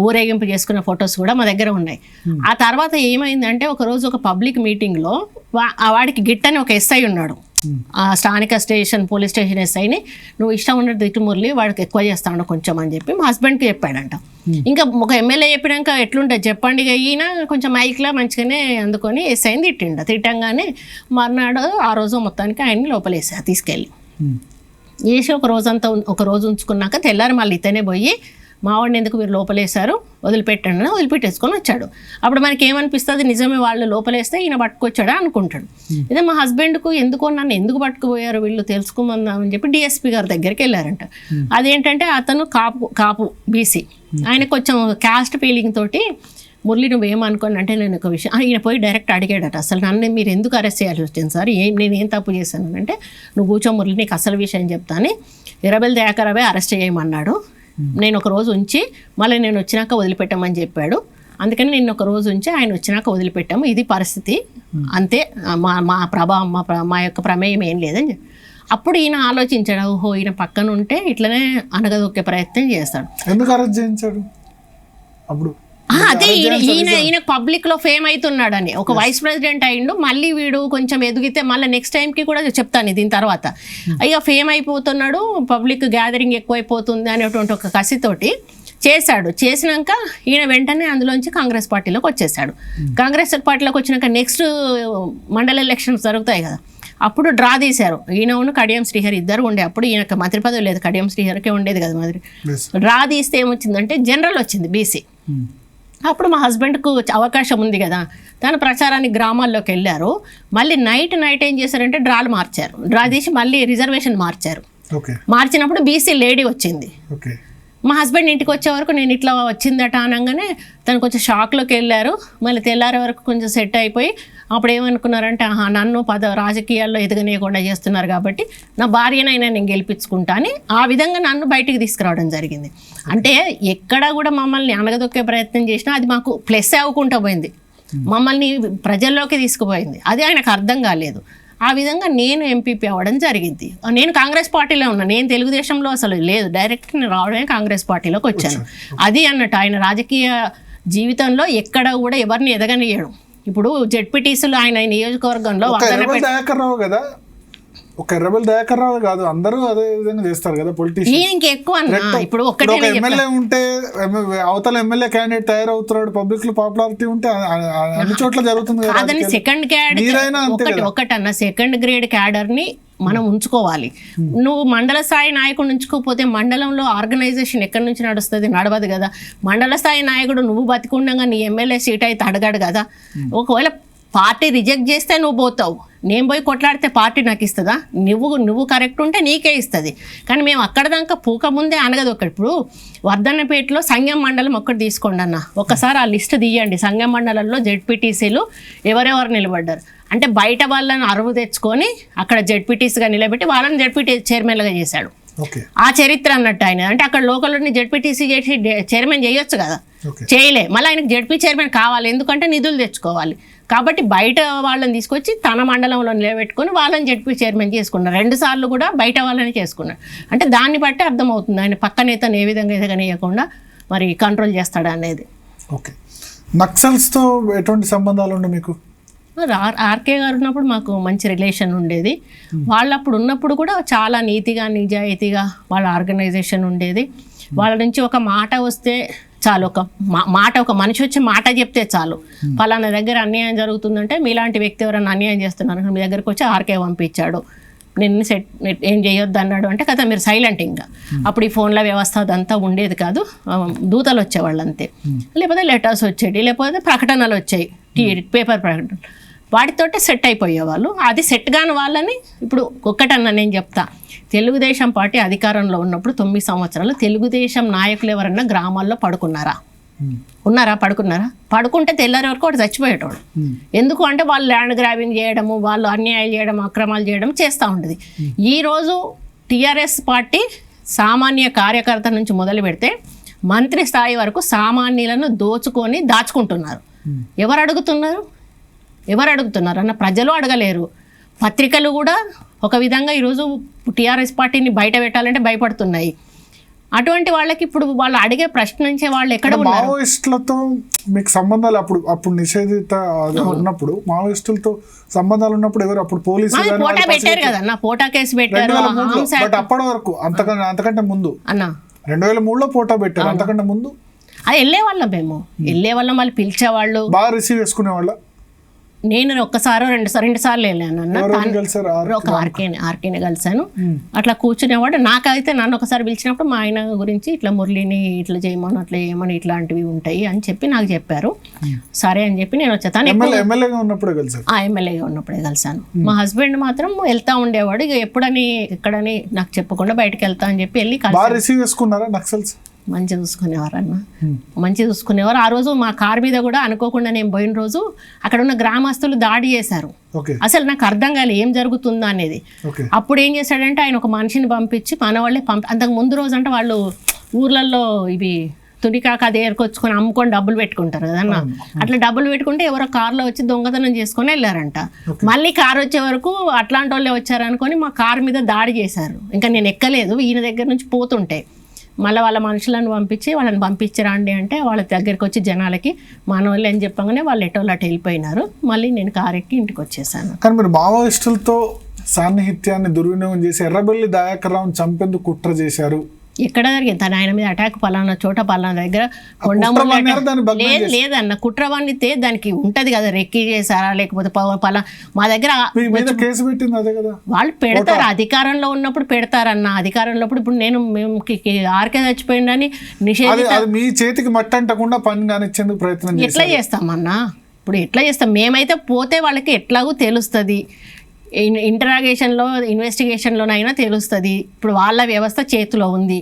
ఊరేగింపు చేసుకున్న ఫొటోస్ కూడా మా దగ్గర ఉన్నాయి. ఆ తర్వాత ఏమైందంటే ఒకరోజు ఒక పబ్లిక్ మీటింగ్లో వాడికి గిట్టని ఒక ఎస్ఐ ఉన్నాడు, ఆ స్థానిక పోలీస్ స్టేషన్ ఎస్ఐని, నువ్వు ఇష్టం ఉన్నట్టు తిట్టు మురళి, వాడికి ఎక్కువ చేస్తాడు కొంచెం అని చెప్పి మా హస్బెండ్కి చెప్పాడంట. ఇంకా ఒక ఎమ్మెల్యే చెప్పినాక ఎట్లుంటుంది చెప్పండి, ఈయన కొంచెం మైక్లో మంచిగానే అందుకొని ఎస్ఐని తిట్టంగానే మర్నాడు ఆ రోజు మొత్తానికి ఆయన్ని లోపలేసా తీసుకెళ్ళి వేసి ఒక రోజు ఉంచుకున్నాక తెల్లారి మళ్ళీ ఇతనే పోయి మావాడిని ఎందుకు మీరు లోపలేశారు వదిలిపెట్టండి అని వదిలిపెట్టేసుకొని వచ్చాడు. అప్పుడు మనకి ఏమనిపిస్తుంది, నిజమే వాళ్ళు లోపలేస్తే ఈయన పట్టుకొచ్చాడా అనుకుంటాడు. ఇదే మా హస్బెండ్కు నన్ను ఎందుకు పట్టుకుపోయారు వీళ్ళు తెలుసుకోమందామని చెప్పి డిఎస్పీ గారి దగ్గరికి వెళ్ళారంట. అదేంటంటే అతను కాపు బీసీ, ఆయన కొంచెం క్యాస్ట్ ఫీలింగ్ తోటి మురళి నువ్వేమనుకోని అంటే నేను ఒక విషయం ఈయన పోయి డైరెక్ట్ అడిగాడట, అసలు నన్ను మీరు ఎందుకు అరెస్ట్ చేయాల్సి వచ్చింది సార్, నేనేం తప్పు చేశాను అంటే, నువ్వు కూర్చో మురళి నీకు అసలు విషయం చెప్తాను, ఇరబెల్ దయాకరవే అరెస్ట్ చేయమన్నాడు, నేను ఒక రోజు ఉంచి మళ్ళీ నేను వచ్చినాక వదిలిపెట్టామని చెప్పాడు, అందుకని నిన్న ఒక రోజు ఉంచి ఆయన వచ్చినాక వదిలిపెట్టాము, ఇది పరిస్థితి అంతే, మా యొక్క ప్రమేయం ఏం లేదని. అప్పుడు ఈయన ఆలోచించాడు, ఓహో ఈయన పక్కన ఉంటే ఇట్లనే అనగదొక్కే ప్రయత్నం చేస్తాడు. ఎందుకు అరెస్ట్ చేయించాడు అప్పుడు? అదే ఈయన పబ్లిక్ లో ఫేమ్ అవుతున్నాడని, ఒక వైస్ ప్రెసిడెంట్ అయిండు, మళ్ళీ వీడు కొంచెం ఎదిగితే మళ్ళీ నెక్స్ట్ టైంకి కూడా చెప్తాను దీని తర్వాత, ఇక ఫేమ్ అయిపోతున్నాడు, పబ్లిక్ గ్యాదరింగ్ ఎక్కువైపోతుంది అనేటువంటి ఒక కసితోటి చేసినాక ఈయన వెంటనే అందులోంచి కాంగ్రెస్ పార్టీలోకి వచ్చేసాడు. కాంగ్రెస్ పార్టీలోకి వచ్చినాక నెక్స్ట్ మండల ఎలక్షన్స్ జరుగుతాయి కదా, అప్పుడు డ్రా తీశారు, ఈయనను కడియం శ్రీహరి ఇద్దరు ఉండే, అప్పుడు ఈయనకు మంత్రి పదవి లేదు, కడియం శ్రీహరికే ఉండేది కదా మంత్రి. డ్రా తీస్తే ఏమొచ్చిందంటే జనరల్ వచ్చింది బీసీ. అప్పుడు మా హస్బెండ్కు అవకాశం ఉంది కదా, తను ప్రచారానికి గ్రామాల్లోకి వెళ్ళారు. మళ్ళీ నైట్ ఏం చేశారంటే డ్రా తీసి మళ్ళీ రిజర్వేషన్ మార్చినప్పుడు బీసీ లేడీ వచ్చింది. మా హస్బెండ్ ఇంటికి వచ్చే వరకు నేను ఇట్లా వచ్చిందట అనగానే తను కొంచెం షాక్లోకి వెళ్ళారు. మళ్ళీ తెల్లారే వరకు కొంచెం సెట్ అయిపోయి అప్పుడు ఏమనుకున్నారంటే, నన్ను రాజకీయాల్లో ఎదగనీయకుండా చేస్తున్నారు కాబట్టి నా భార్యనైనా నేను గెలిపించుకుంటా అని ఆ విధంగా నన్ను బయటికి తీసుకురావడం జరిగింది. అంటే ఎక్కడ కూడా మమ్మల్ని అనగదొక్కే ప్రయత్నం చేసినా అది మాకు ప్లస్ అవ్వకుండా పోయింది, మమ్మల్ని ప్రజల్లోకి తీసుకుపోయింది. అది ఆయనకు అర్థం కాలేదు. ఆ విధంగా నేను ఎంపీపీ అవ్వడం జరిగింది. నేను కాంగ్రెస్ పార్టీలో ఉన్నా, నేను తెలుగుదేశంలో అసలు లేదు, డైరెక్ట్ నేను రావడమే కాంగ్రెస్ పార్టీలోకి వచ్చాను. అది అన్నట్టు ఆయన రాజకీయ జీవితంలో ఎక్కడ కూడా ఎవరిని ఎదగనియడం. ఇప్పుడు జెడ్పీటీసీలు ఆయన నియోజకవర్గంలో కదా, ఒక ఎర్రబెల్లి దయాకర్ రావు కాదు, అందరూ అదే విధంగా చేస్తారు కదా పొలిటీషియన్. ఇంకెక్కువ ఇప్పుడు ఒక ఎమ్మెల్యే ఉంటే అవతల ఎమ్మెల్యే క్యాండిడేట్ తయారవుతున్నాడు, పబ్లిక్ లో పాపులారిటీ ఉంటే అన్ని చోట్ల జరుగుతుంది కదా. సెకండ్ క్యాడర్ ఒకటన్నా సెకండ్ గ్రేడ్ క్యాడర్ ని మనం ఉంచుకోవాలి. నువ్వు మండల స్థాయి నాయకుడు ఉంచుకోకపోతే మండలంలో ఆర్గనైజేషన్ ఎక్కడి నుంచి నడవదు కదా. మండల స్థాయి నాయకుడు నువ్వు బతికుండగా నీ ఎమ్మెల్యే సీట్ అయితే అడగాడు కదా. ఒకవేళ పార్టీ రిజెక్ట్ చేస్తే నువ్వు పోతావు, నేను పోయి కొట్లాడితే పార్టీ నాకు ఇస్తుందా? నువ్వు కరెక్ట్ ఉంటే నీకే ఇస్తుంది. కానీ మేము అక్కడ దాకా పూక ముందే అనగదు. ఇప్పుడు వర్ధన్నపేటలో సంగం మండలం ఒక్కటి తీసుకోండి అన్న, ఒక్కసారి ఆ లిస్ట్ తీయండి. సంగం మండలంలో జెడ్పీటీసీలు ఎవరెవరు నిలబడ్డారు అంటే బయట వాళ్ళని అరువు తెచ్చుకొని అక్కడ జెడ్పీటీసీగా నిలబెట్టి వాళ్ళని జెడ్పీటీ చైర్మన్గా చేశాడు. ఆ చరిత్ర అన్నట్టు ఆయన. అంటే అక్కడ లోకల్ని జెడ్పీటీసీ చేసి చైర్మన్ చేయొచ్చు కదా, చేయలే. మళ్ళీ ఆయనకు జెడ్పీ చైర్మన్ కావాలి, ఎందుకంటే నిధులు తెచ్చుకోవాలి. కాబట్టి బయట వాళ్ళని తీసుకొచ్చి తన మండలంలో నిలబెట్టుకొని వాళ్ళని జెడ్పీ చైర్మన్ చేసుకున్నారు. 2 సార్లు కూడా బయట వాళ్ళని చేసుకున్నారు. అంటే దాన్ని బట్టి అర్థమవుతుంది ఆయన పక్క నేతను ఏ విధంగా ఎదగనీయకుండా మరి కంట్రోల్ చేస్తాడు అనేది. ఓకే, నక్సల్స్తో ఎటువంటి సంబంధాలు ఉండే మీకు? ఆర్కే గారు ఉన్నప్పుడు మాకు మంచి రిలేషన్ ఉండేది. వాళ్ళు అప్పుడు ఉన్నప్పుడు కూడా చాలా నీతిగా నిజాయితీగా వాళ్ళ ఆర్గనైజేషన్ ఉండేది. వాళ్ళ నుంచి ఒక మాట వస్తే చాలు, ఒక మనిషి వచ్చి మాట చెప్తే చాలు, పలానా దగ్గర అన్యాయం జరుగుతుందంటే మీలాంటి వ్యక్తి ఎవరైనా అన్యాయం చేస్తున్నారు మీ దగ్గరకు వచ్చి ఆర్కే పంపించాడు, నిన్ను ఏం చేయొద్దు అన్నాడు అంటే కదా మీరు సైలెంట్. ఇంకా అప్పుడు ఈ ఫోన్ల వ్యవస్థ అదంతా ఉండేది కాదు, దూతలు వచ్చేవాళ్ళు అంతే, లేకపోతే లెటర్స్ వచ్చేవి, లేకపోతే ప్రకటనలు వచ్చాయి, పేపర్ ప్రకటన, వాటితోటే సెట్ అయిపోయేవాళ్ళు. అది సెట్ కాని వాళ్ళని ఇప్పుడు ఒక్కటన్నా నేను చెప్తా, తెలుగుదేశం పార్టీ అధికారంలో ఉన్నప్పుడు 9 సంవత్సరాలు తెలుగుదేశం నాయకులు ఎవరన్నా గ్రామాల్లో పడుకున్నారా? పడుకుంటే తెల్లారి వరకు వాడు చచ్చిపోయేటోడు. ఎందుకు అంటే వాళ్ళు ల్యాండ్ గ్రాబింగ్ చేయడము, వాళ్ళు అన్యాయాలు చేయడం, అక్రమాలు చేయడం చేస్తూ ఉంటుంది. ఈరోజు టీఆర్ఎస్ పార్టీ సామాన్య కార్యకర్త నుంచి మొదలు పెడితే మంత్రి స్థాయి వరకు సామాన్యులను దాచుకుంటున్నారు. ఎవరు అడుగుతున్నారు అన్న ప్రజలు అడగలేరు. పత్రికలు కూడా ఒక విధంగా ఈరోజు టీఆర్ఎస్ పార్టీని బయట పెట్టాలంటే భయపడుతున్నాయి. అటువంటి వాళ్ళకి ఇప్పుడు వాళ్ళు అడిగే ప్రశ్నించే వాళ్ళు ఎక్కడ ఉన్నారు? మావోయిస్టులతో మీకు సంబంధాలు అప్పుడు నిషేధిత ఉన్నప్పుడు మావోయిస్టులతో సంబంధాలు ఉన్నప్పుడు ఎవరు అప్పుడు పోలీసులు పోటా పెట్టారు కదన్న, పోటా కేసు పెట్టారు. బట్ అప్పటి వరకు అంతకంటే ముందు అన్న 2003లో పోటా పెట్టారు, అంతకంటే ముందు అది వెళ్ళే వాళ్ళం, మేము వెళ్ళే వాళ్ళం, వాళ్ళు పిలిచేవాళ్ళు, బాగా రిసీవ్ చేసుకునే వాళ్ళ. నేను ఒక్కసారో రెండు సార్లు వెళ్ళాను అన్న, ఒక ఆర్కేని కలిసాను. అట్లా కూర్చునేవాడు. నాకైతే నన్ను ఒకసారి పిలిచినప్పుడు మా ఆయన గురించి ఇట్లా మురళిని ఇట్లా చేయమని అట్లా చేయమని ఇట్లాంటివి ఉంటాయి అని చెప్పి నాకు చెప్పారు. సరే అని చెప్పి నేను వచ్చాను. ఎమ్మెల్యేగా ఉన్నప్పుడే కలిసాను. మా హస్బెండ్ మాత్రం వెళ్తా ఉండేవాడు. ఇక ఎక్కడని నాకు చెప్పకుండా బయటకు వెళ్తా అని చెప్పి వెళ్ళి రిసీవ్ చేసుకున్నారా నక్సల్స్? మంచిగా చూసుకునేవారు అన్న, మంచిగా చూసుకునేవారు. ఆ రోజు మా కార్ మీద కూడా అనుకోకుండా నేను పోయిన రోజు అక్కడ ఉన్న గ్రామస్తులు దాడి చేశారు. అసలు నాకు అర్థం కాలేదు ఏం జరుగుతుందా అనేది. అప్పుడు ఏం చేశాడంటే ఆయన ఒక మనిషిని పంపించి మన వాళ్ళే అంతకు ముందు రోజు అంటే వాళ్ళు ఊర్లలో ఇవి తునికాక అది ఏరుకొచ్చుకొని అమ్ముకొని డబ్బులు పెట్టుకుంటారు కదన్న. అట్లా డబ్బులు పెట్టుకుంటే ఎవరో కార్లో వచ్చి దొంగతనం చేసుకొని వెళ్ళారంట. మళ్ళీ కారు వచ్చే వరకు అట్లాంటి వాళ్ళే వచ్చారనుకొని మా కారు మీద దాడి చేశారు. ఇంకా నేను ఎక్కలేదు, ఈయన దగ్గర నుంచి పోతుంటే మళ్ళీ వాళ్ళ మనుషులను పంపించి వాళ్ళని పంపించరండి అంటే వాళ్ళ దగ్గరికి వచ్చి జనాలకి మనోళ్ళు అని చెప్పగానే వాళ్ళు ఎటోళ్ళు అటు వెళ్ళిపోయినారు. మళ్ళీ నేను కారు ఎక్కి ఇంటికి వచ్చేసాను. కానీ మీరు మావోయిస్టులతో సాన్నిహిత్యాన్ని దుర్వినియోగం చేసి ఎర్రబెల్లి దయాకర్ రావుని చంపేందుకు కుట్ర చేశారు. ఎక్కడ జరిగింది? తన ఆయన మీద అటాక్ పలానా చోట పలానా దగ్గర లేదన్న. కుట్రవాణితే దానికి ఉంటది కదా, రెక్కి చేశారా లేకపోతే మా దగ్గర కేసు పెట్టింది అదే కదా. వాళ్ళు పెడతారు, అధికారంలో ఉన్నప్పుడు పెడతారన్న. అధికారంలో ఇప్పుడు మేము ఆర్కే చచ్చిపోయిందని నిషేధ మీ చేతికి మట్టి అంటకుండా పని కానిచ్చేందుకు ప్రయత్నం ఎట్లా చేస్తామన్నా? ఇప్పుడు ఎట్లా చేస్తాం? మేమైతే పోతే వాళ్ళకి ఎట్లాగూ తెలుస్తుంది, ఇన్వెస్టిగేషన్లోనైనా తెలుస్తుంది. ఇప్పుడు వాళ్ళ వ్యవస్థ చేతిలో ఉంది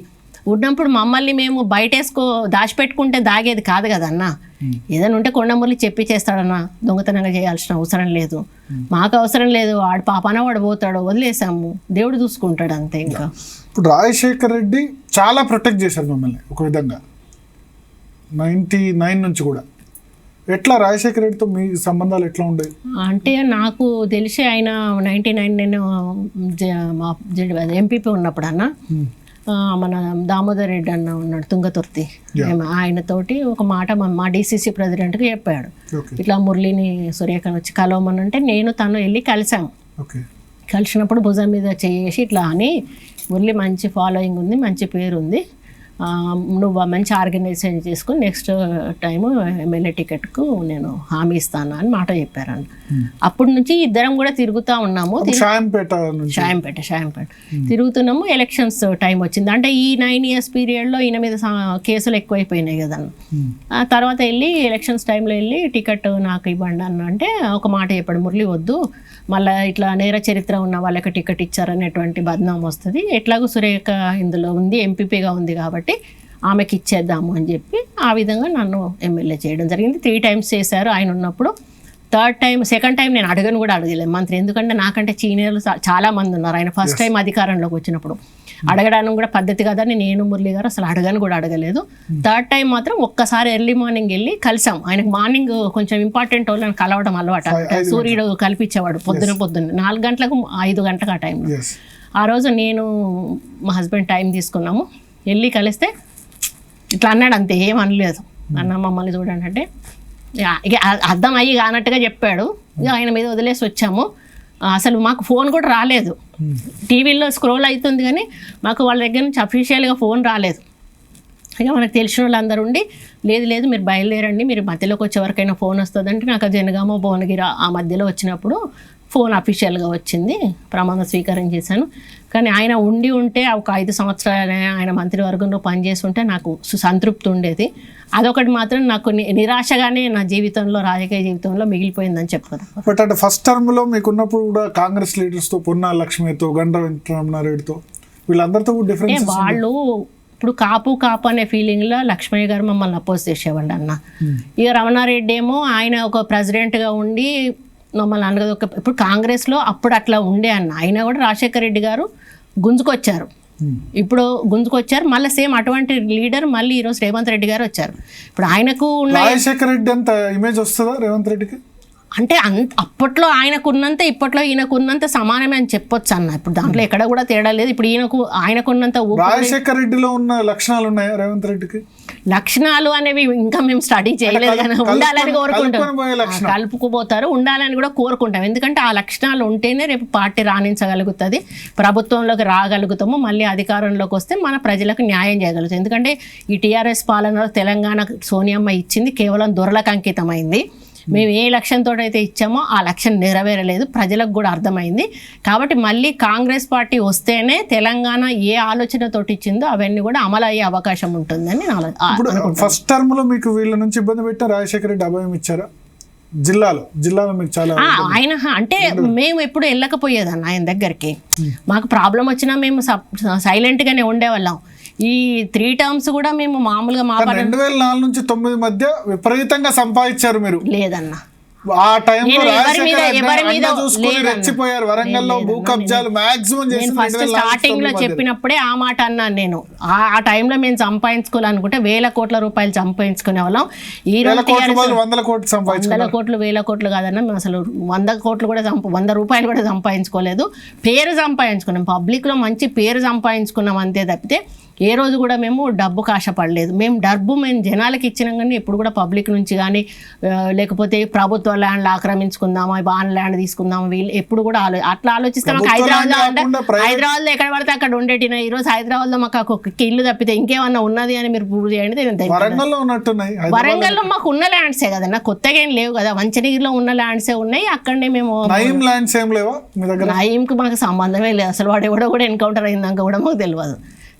ఉన్నప్పుడు మమ్మల్ని మేము బయటేసుకో దాచిపెట్టుకుంటే దాగేది కాదు కదన్నా. ఏదైనా ఉంటే కొండమురళి చెప్పి చేస్తాడన్నా, దొంగతనంగా చేయాల్సిన అవసరం లేదు, మాకు అవసరం లేదు. వాడు పాపాన వాడు పోతాడు, వదిలేసాము, దేవుడు చూసుకుంటాడు అంతే. ఇంకా ఇప్పుడు రాజశేఖర్ రెడ్డి చాలా ప్రొటెక్ట్ చేశారు మిమ్మల్ని ఒక విధంగా 99 నుంచి కూడా. ఎట్లా రాజశేఖర్ రెడ్డితో మీ సంబంధాలు ఎట్లా ఉండేవి? అంటే నాకు తెలిసి ఆయన 99 నేను ఎంపీపీ ఉన్నప్పుడు అన్న మన దామోదర్ రెడ్డి అన్న ఉన్నాడు తుంగతుర్తి, ఆయనతోటి ఒక మాట మా డిసిసి ప్రెసిడెంట్కి చెప్పాడు, ఇట్లా మురళిని సురేఖను వచ్చి కలవమనంటే నేను తను వెళ్ళి కలిసాము. కలిసినప్పుడు భుజం మీద చేసి ఇట్లా అని, మురళి మంచి ఫాలోయింగ్ ఉంది, మంచి పేరు ఉంది, నువ్వు మంచి ఆర్గనైజేషన్ చేసుకుని నెక్స్ట్ టైము ఎమ్మెల్యే టికెట్కు నేను హామీ ఇస్తాను అని మాట చెప్పారండి. అప్పటి నుంచి ఇద్దరం కూడా తిరుగుతూ ఉన్నాము. షాయంపేట తిరుగుతున్నాము. ఎలక్షన్స్ టైం వచ్చింది అంటే ఈ 9 years పీరియడ్లో ఈయన మీద కేసులు ఎక్కువైపోయినాయి కదన్న. ఆ తర్వాత వెళ్ళి ఎలక్షన్స్ టైంలో వెళ్ళి టికెట్ నాకు ఇవ్వండి అన్న అంటే ఒక మాట చెప్పాడు, మురళి వద్దు, మళ్ళీ ఇట్లా నేర చరిత్ర ఉన్న వాళ్ళకి టికెట్ ఇచ్చారనేటువంటి బద్నాం వస్తుంది, ఎట్లాగూ సురేఖ ఇందులో ఉంది, ఎంపీపీగా ఉంది కాబట్టి ఆమెకి ఇచ్చేద్దాము అని చెప్పి ఆ విధంగా నన్ను ఎమ్మెల్యే చేయడం జరిగింది. 3 times చేశారు ఆయన ఉన్నప్పుడు. సెకండ్ టైం నేను అడగలేదు మంత్రి, ఎందుకంటే నాకంటే సీనియర్లు చాలా మంది ఉన్నారు. ఆయన ఫస్ట్ టైం అధికారంలోకి వచ్చినప్పుడు అడగడానికి కూడా పద్ధతి కదని నేను మురళి గారు అసలు అడగలేదు. 3rd time మాత్రం ఒక్కసారి ఎర్లీ మార్నింగ్ వెళ్ళి కలిసాం. ఆయనకు మార్నింగ్ కొంచెం ఇంపార్టెంట్ వాళ్ళని కలవడం అలవాటు, సూర్యుడు కల్పించేవాడు పొద్దున్న 4 గంటలకు 5 గంటలకు ఆ టైంలో. ఆ రోజు నేను మా హస్బెండ్ టైం తీసుకున్నాము, వెళ్ళి కలిస్తే ఇట్లా అన్నాడు, అంతే ఏం అనలేదు. అన్న మమ్మల్ని చూడండి అంటే ఇక అర్థం అయ్యి కానట్టుగా చెప్పాడు. ఇక ఆయన మీద వదిలేసి వచ్చాము. అసలు మాకు ఫోన్ కూడా రాలేదు, టీవీలో స్క్రోల్ అవుతుంది కానీ మాకు వాళ్ళ దగ్గర నుంచి అఫీషియల్గా ఫోన్ రాలేదు. ఇక మనకు తెలిసిన వాళ్ళందరూ ఉండి లేదు మీరు బయలుదేరండి, మీరు మధ్యలోకి వచ్చే వరకైనా ఫోన్ వస్తుందంటే నాకు జనగామ భువనగిరి ఆ మధ్యలో వచ్చినప్పుడు ఫోన్ అఫీషియల్గా వచ్చింది, ప్రమాణ స్వీకారం చేశాను. కానీ ఆయన ఉంటే ఒక 5 సంవత్సరాలు ఆయన మంత్రివర్గంలో పనిచేసి ఉంటే నాకు సంతృప్తి ఉండేది. అదొకటి మాత్రం నాకు నిరాశగానే నా జీవితంలో, రాజకీయ జీవితంలో మిగిలిపోయిందని చెప్పారు. బట్ అంటే ఫస్ట్ టర్మ్లో మీకున్నప్పుడు కూడా కాంగ్రెస్ లీడర్స్తో, పొన్నాల లక్ష్మితో, గండ్ర వెంకటరమణారెడ్డితో, వీళ్ళందరితో డిఫరెన్స్ వాళ్ళు ఇప్పుడు కాపు అనే ఫీలింగ్లో లక్ష్మయ్య గారు మమ్మల్ని అపోజ్ చేసేవాళ్ళు అన్న. ఇక రమణారెడ్డి ఏమో ఆయన ఒక ప్రెసిడెంట్గా ఉండి మమ్మల్ని అనగదు. ఇప్పుడు కాంగ్రెస్లో అప్పుడు అట్లా ఉండే అన్న, అయినా కూడా రాజశేఖర రెడ్డి గారు గుంజుకొచ్చారు. ఇప్పుడు గుంజుకొచ్చారు మళ్ళీ సేమ్ అటువంటి లీడర్ మళ్ళీ ఈరోజు రేవంత్ రెడ్డి గారు వచ్చారు. ఇప్పుడు ఆయనకు రాజశేఖర రెడ్డి అంత ఇమేజ్ వస్తుందా రేవంత్ రెడ్డికి? అంటే అప్పట్లో ఆయనకున్నంత ఇప్పట్లో ఈయనకున్నంత సమానమే అని చెప్పొచ్చు అన్న. ఇప్పుడు దాంట్లో ఎక్కడ కూడా తేడా లేదు. ఇప్పుడు ఆయనకున్నంత రాజశేఖర రెడ్డిలో ఉన్న లక్షణాలు ఉన్నాయా రేవంత్ రెడ్డికి? లక్షణాలు అనేవి ఇంకా మేము స్టడీ చేయలేదు కానీ ఉండాలని కోరుకుంటాం. కలుపుకుపోతారు, ఉండాలని కూడా కోరుకుంటాం. ఎందుకంటే ఆ లక్షణాలు ఉంటేనే రేపు పార్టీ రాణించగలుగుతుంది, ప్రభుత్వంలోకి రాగలుగుతాము, మళ్ళీ అధికారంలోకి వస్తే మన ప్రజలకు న్యాయం చేయగలుగుతాం. ఎందుకంటే ఈ టీఆర్ఎస్ పాలనలో తెలంగాణ సోనియమ్మ ఇచ్చింది కేవలం దొరలకు అంకితమైంది. మేము ఏ లక్ష్యంతో అయితే ఇచ్చామో ఆ లక్ష్యం నెరవేరలేదు, ప్రజలకు కూడా అర్థమైంది. కాబట్టి మళ్ళీ కాంగ్రెస్ పార్టీ వస్తేనే తెలంగాణ ఏ ఆలోచనతోటి ఇచ్చిందో అవన్నీ కూడా అమలు అయ్యే అవకాశం ఉంటుందని ఫస్ట్ టర్మ్ లో మీకు వీళ్ళ నుంచి ఇబ్బంది పెట్టిన రాజశేఖర రెడ్డి అభయం ఇచ్చారా? జిల్లాలో మీకు చాలా ఆయన అంటే మేము ఎప్పుడు వెళ్ళకపోయేదన్న ఆయన దగ్గరికి. మాకు ప్రాబ్లం వచ్చినా మేము సైలెంట్ గానే ఉండేవాళ్ళం. ఈ 3 టర్మ్స్ కూడా మేము మామూలుగా 2004 నుంచి 9 మధ్య విపరీతంగా సంపాదించారు మీరు. లేదన్న, ఆ టైంలో రెచ్చిపోయారు. వరంగల్లో భూ కబ్జాలు మాక్సిమం చేసి ఫస్ట్ స్టార్టింగ్ లో చెప్పినప్పుడే ఆ మాట అన్నాను నేను. ఆ టైంలో మేము సంపాదించుకోవాలనుకుంటే 1000 కోట్ల రూపాయలు సంపాదించుకునే వాళ్ళం. ఈ రోజు 100 కోట్లు 100 కోట్లు 1000 కోట్లు కాదన్నా, మేము అసలు 100 కోట్లు కూడా 100 రూపాయలు కూడా సంపాదించుకోలేదు. పేరు సంపాదించుకున్నాం, పబ్లిక్ లో మంచి పేరు సంపాదించుకున్నాం అంతే తప్పితే ఏ రోజు కూడా మేము డబ్బుకు ఆశపడలేదు. మేము జనాలకి ఇచ్చినాం కానీ ఎప్పుడు కూడా పబ్లిక్ నుంచి కానీ లేకపోతే ప్రభుత్వ ల్యాండ్లు ఆక్రమించుకుందామా, బాన్ ల్యాండ్ తీసుకుందామా, వీళ్ళు ఎప్పుడు కూడా అట్లా ఆలోచిస్తాం. హైదరాబాద్లో ఎక్కడ పడితే అక్కడ ఉండేటినా. ఈ రోజు హైదరాబాద్లో మాకు ఒక ఇల్లు తప్పితే ఇంకేమన్నా ఉన్నది అని మీరు ప్రూవ్ చేయండి. వరంగల్లో మాకు ఉన్న ల్యాండ్సే కదన్నా, కొత్తగా ఏం లేవు కదా. మంచినీరులో ఉన్న ల్యాండ్సే ఉన్నాయి. అక్కడనే మేము నయంకి మాకు సంబంధమే లేదు అసలు. వాడు ఎవడో కూడా ఎన్కౌంటర్ అయిందాక కూడా మాకు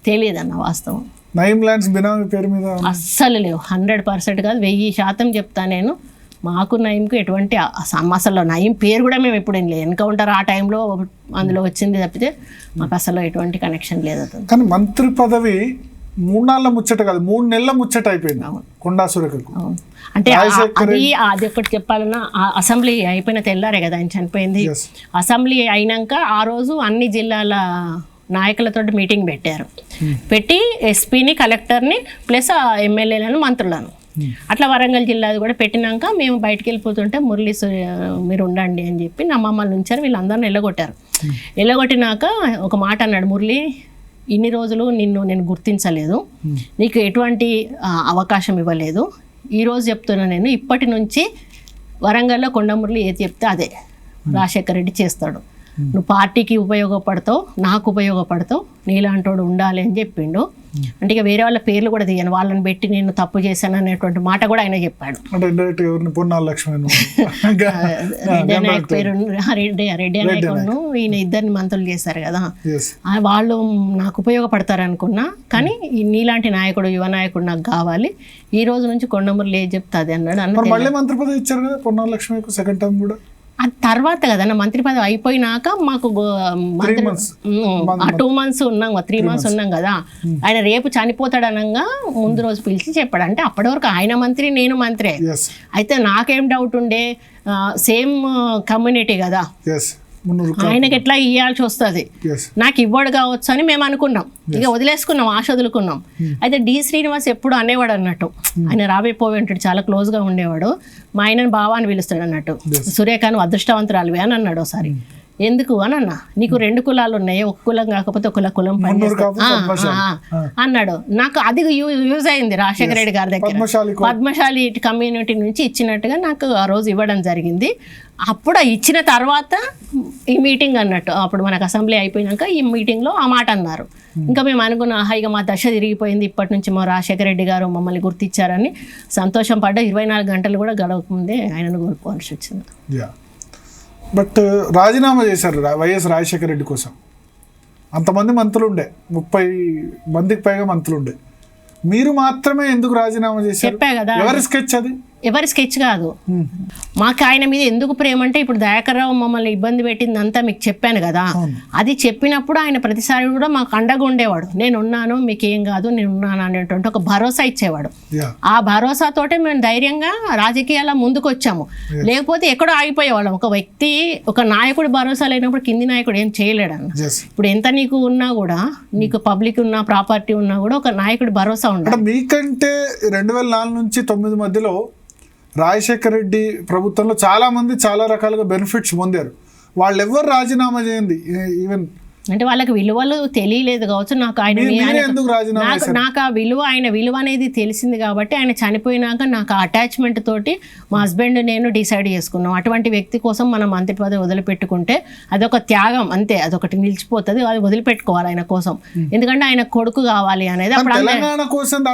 తెలియదన్న వాస్తవం. నయం ల్యాండ్స్ బినామీ పేరు మీద అస్సలు లేవు. 100% కాదు, 1000% చెప్తా నేను. మాకు నయంకు ఎటువంటి సమస్యలో నయం పేరు కూడా మేము ఎప్పుడేం లేదు. ఎన్కౌంటర్ ఆ టైంలో అందులో వచ్చింది తప్పితే మాకు అసలు ఎటువంటి కనెక్షన్ లేదు. కానీ మంత్రి పదవి 3 నెలల ముచ్చట కాదు, 3 నెలల ముచ్చట అయిపోయింది కొండా సురేఖకు. అంటే అది ఒకటి చెప్పాలన్నా, అసెంబ్లీ అయిపోయిన తెల్లారే కదా ఆయన చనిపోయింది. అసెంబ్లీ అయినాక ఆ రోజు అన్ని జిల్లాల నాయకులతో మీటింగ్ పెట్టారు. పెట్టి ఎస్పీని, కలెక్టర్ని ప్లస్ ఎమ్మెల్యేలను, మంత్రులను అట్లా వరంగల్ జిల్లాది కూడా పెట్టినాక మేము బయటికి వెళ్ళిపోతుంటే మురళీ మీరు ఉండండి అని చెప్పి నా మమ్మల్ని ఉంచారు. వీళ్ళందరిని వెళ్ళగొట్టారు. వెళ్ళగొట్టినాక ఒక మాట అన్నాడు మురళీ, ఇన్ని రోజులు నేను గుర్తించలేదు, నీకు ఎటువంటి అవకాశం ఇవ్వలేదు. ఈరోజు చెప్తున్నా నేను, ఇప్పటి నుంచి వరంగల్లో కొండ మురళి ఏది చెప్తే అదే రాజశేఖర రెడ్డి చేస్తాడు. నువ్వు పార్టీకి ఉపయోగపడతావు, నాకు ఉపయోగపడతావు, నీలాంటోడు ఉండాలి అని చెప్పిండు. అంటే ఇక వేరే వాళ్ళ పేర్లు కూడా తీయను, వాళ్ళని పెట్టి నేను తప్పు చేశాను అనేటువంటి మాట కూడా ఆయన చెప్పాడు. రెడ్డి నాయకుడును ఈయన ఇద్దరిని మంత్రులు చేశారు కదా, వాళ్ళు నాకు ఉపయోగపడతారు అనుకున్నా. కానీ నీలాంటి నాయకుడు, యువ నాయకుడు నాకు కావాలి. ఈ రోజు నుంచి కొండమురళి ఏది చెప్తా అది అన్నాడు. మంత్రి పదవి ఇచ్చారు కదా పొన్నాల లక్ష్మికి సెకండ్ టైం కూడా. అది తర్వాత కదన్న, మంత్రి పదవి అయిపోయినాక మాకు 2 months ఉన్నాం, 3 months ఉన్నాం కదా. ఆయన రేపు చనిపోతాడు అనగా ముందు రోజు పిలిచి చెప్పాడు. అంటే అప్పటి వరకు ఆయన మంత్రి, నేను మంత్రే. అయితే నాకేం డౌట్ ఉండే, సేమ్ కమ్యూనిటీ కదా, ఆయనకి ఎట్లా ఇవ్వాల్సి వస్తుంది, నాకు ఇవ్వడు కావచ్చు అని మేము అనుకున్నాం. ఇక వదిలేసుకున్నాం, ఆశ వదులుకున్నాం. అయితే డి శ్రీనివాస్ ఎప్పుడు అనేవాడు అన్నట్టు, ఆయన రాబోయే ఉంటాడు, చాలా క్లోజ్గా ఉండేవాడు. మా ఆయనను బావా అని పిలుస్తాడు అన్నట్టు. సురేఖ నువ్వు అదృష్టవంతురాలివి అని అన్నాడు ఒకసారి. ఎందుకు అని అన్నా, నీకు 2 కులాలు ఉన్నాయి, ఒక కులం కాకపోతే ఒక కులం అన్నాడు. నాకు అది యూజ్ అయింది రాజశేఖర రెడ్డి గారి దగ్గర. పద్మశాలి కమ్యూనిటీ నుంచి ఇచ్చినట్టుగా నాకు ఆ రోజు ఇవ్వడం జరిగింది. అప్పుడు ఇచ్చిన తర్వాత ఈ మీటింగ్ అన్నట్టు, అప్పుడు మనకు అసెంబ్లీ అయిపోయినాక ఈ మీటింగ్లో ఆ మాట అన్నారు. ఇంకా మేము అనుకున్న ఇక మా దశ తిరిగిపోయింది, ఇప్పటి నుంచి మా రాజశేఖర రెడ్డి గారు మమ్మల్ని గుర్తించారని సంతోషం పడ్డా. 24 గంటలు కూడా గడవకముందే ఆయనను కోల్పోవాల్సి వచ్చింది. బట్ రాజీనామా చేశారు వైఎస్ రాజశేఖర రెడ్డి కోసం. అంతమంది మంత్రులు ఉండే, 30 మందికి పైగా మంత్రులు ఉండే, మీరు మాత్రమే ఎందుకు రాజీనామా చేశారు? చెప్పా కదా, ఎవరి స్కెచ్ అది? ఎవరి స్కెచ్ కాదు. మాకు ఆయన మీద ఎందుకు ప్రేమ అంటే, ఇప్పుడు దయాకర్ రావు మమ్మల్ని ఇబ్బంది పెట్టిందంతా మీకు చెప్పాను కదా. అది చెప్పినప్పుడు ఆయన ప్రతిసారి కూడా మాకు అండగా ఉండేవాడు. నేను ఉన్నాను, మీకేం కాదు, నేను ఉన్నాను అనేటువంటి ఒక భరోసా ఇచ్చేవాడు. ఆ భరోసాతోటే మేము ధైర్యంగా రాజకీయాల ముందుకు వచ్చాము. లేకపోతే ఎక్కడో ఆగిపోయేవాళ్ళం. ఒక వ్యక్తి, ఒక నాయకుడు భరోసా లేనప్పుడు కింది నాయకుడు ఏం చేయలేడు అన్న. ఇప్పుడు ఎంత నీకు ఉన్నా కూడా, నీకు పబ్లిక్ ఉన్నా, ప్రాపర్టీ ఉన్నా కూడా ఒక నాయకుడు భరోసా ఉండాలి. మీకంటే 2004 నుంచి 2009 మధ్యలో రాజశేఖర రెడ్డి ప్రభుత్వంలో చాలా మంది చాలా రకాలుగా బెనిఫిట్స్ పొందారు. వాళ్ళు ఎవరు రాజీనామా చేయండి, ఈవెన్ అంటే వాళ్ళకి విలువలు తెలియలేదు కావచ్చు. నాకు ఆయన ఎందుకు రాజీనామా నాకు ఆ విలువ, ఆయన విలువ అనేది తెలిసింది కాబట్టి ఆయన చనిపోయినాక నాకు అటాచ్మెంట్ తోటి మా హస్బెండ్ నేను డిసైడ్ చేసుకున్నాం. అటువంటి వ్యక్తి కోసం మనం మంత్రి పదవి వదిలిపెట్టుకుంటే అదొక త్యాగం అంతే, అదొకటి నిలిచిపోతుంది, అది వదిలిపెట్టుకోవాలి ఆయన కోసం. ఎందుకంటే ఆయన కొడుకు కావాలి అనేది. అప్పుడు తెలంగాణ కోసం